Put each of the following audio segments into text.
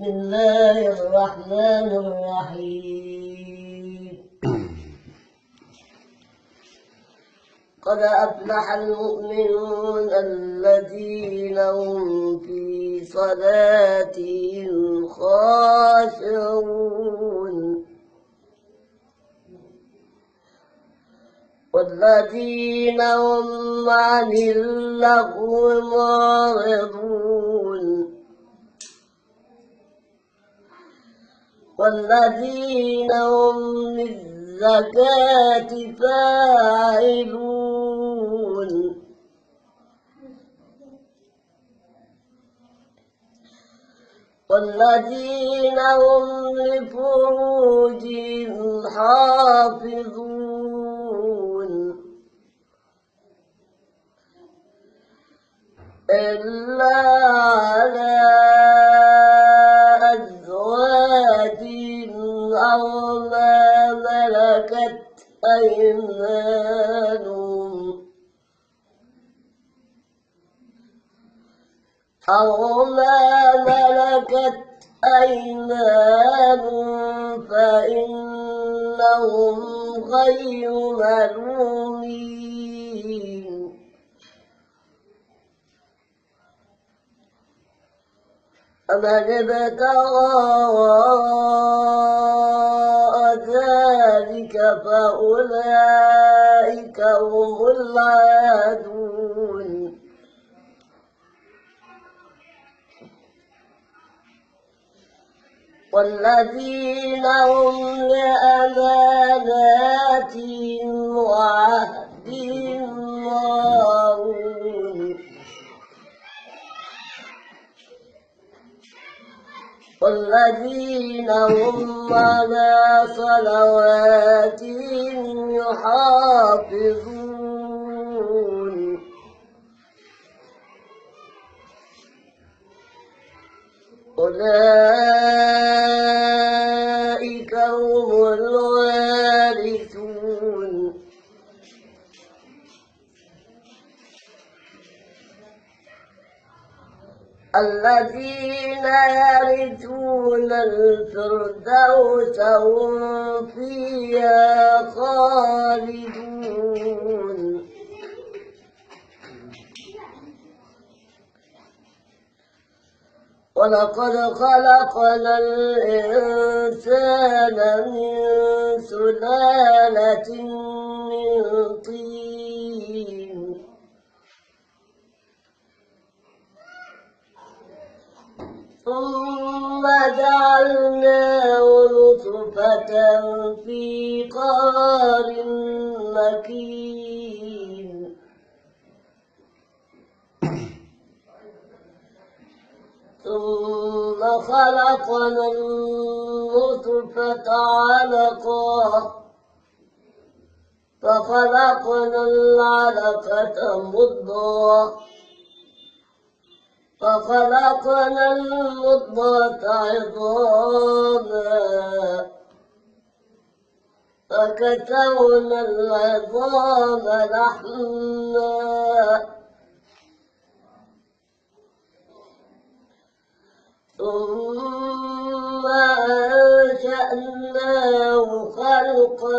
بسم الله الرحمن الرحيم قد أفلح المؤمنون الذين هم في صلاتهم خاشعون والذين هم عن اللغو معرضون والذين هم للزكاة فاعلون والذين هم لفروجهم حافظون إلا على أزواجهم أو ما ملكت أيمانهم فإنهم غير ملومين فمن ابتغى وراء ذلك فأولئك هم العادون والذين هم لأماناتهم وعهدهم راعون والذين هم على صلواتهم يحافظون أولئك هم الوارثون الذين يرثون الفردوس هم فيها خالدون ولقد خلقنا الإنسان من سلالة من طين ثم جعلناه نطفة في قرار مكين ثم خلقنا النطفة علقة فخلقنا العلقة مضغة فخلقنا المضغة عظاما فكسونا العظام لحما ثم أنشأناه خلقا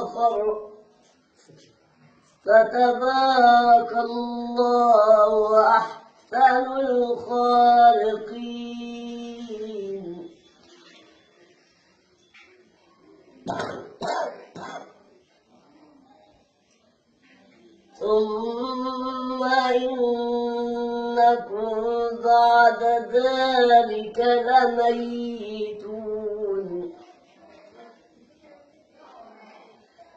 آخر فتبارك الله أحسن الخالقين ثم إنكم بعد ذلك لميتون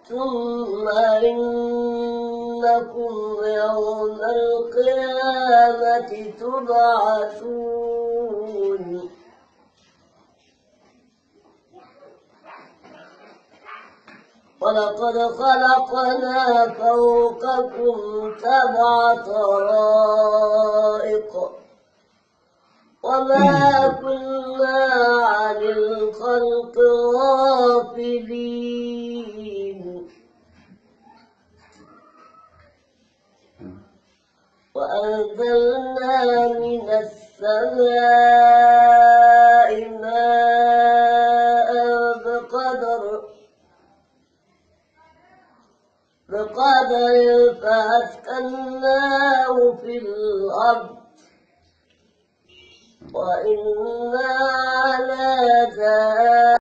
ثم إنكم يوم القيامة تبعثون ولقد خلقنا فوقكم 7 طرائق وما كنا عن الخلق غافلين وأنزلنا من السماء ماء بقدر فأسكناه في الأرض وإنا على ذلك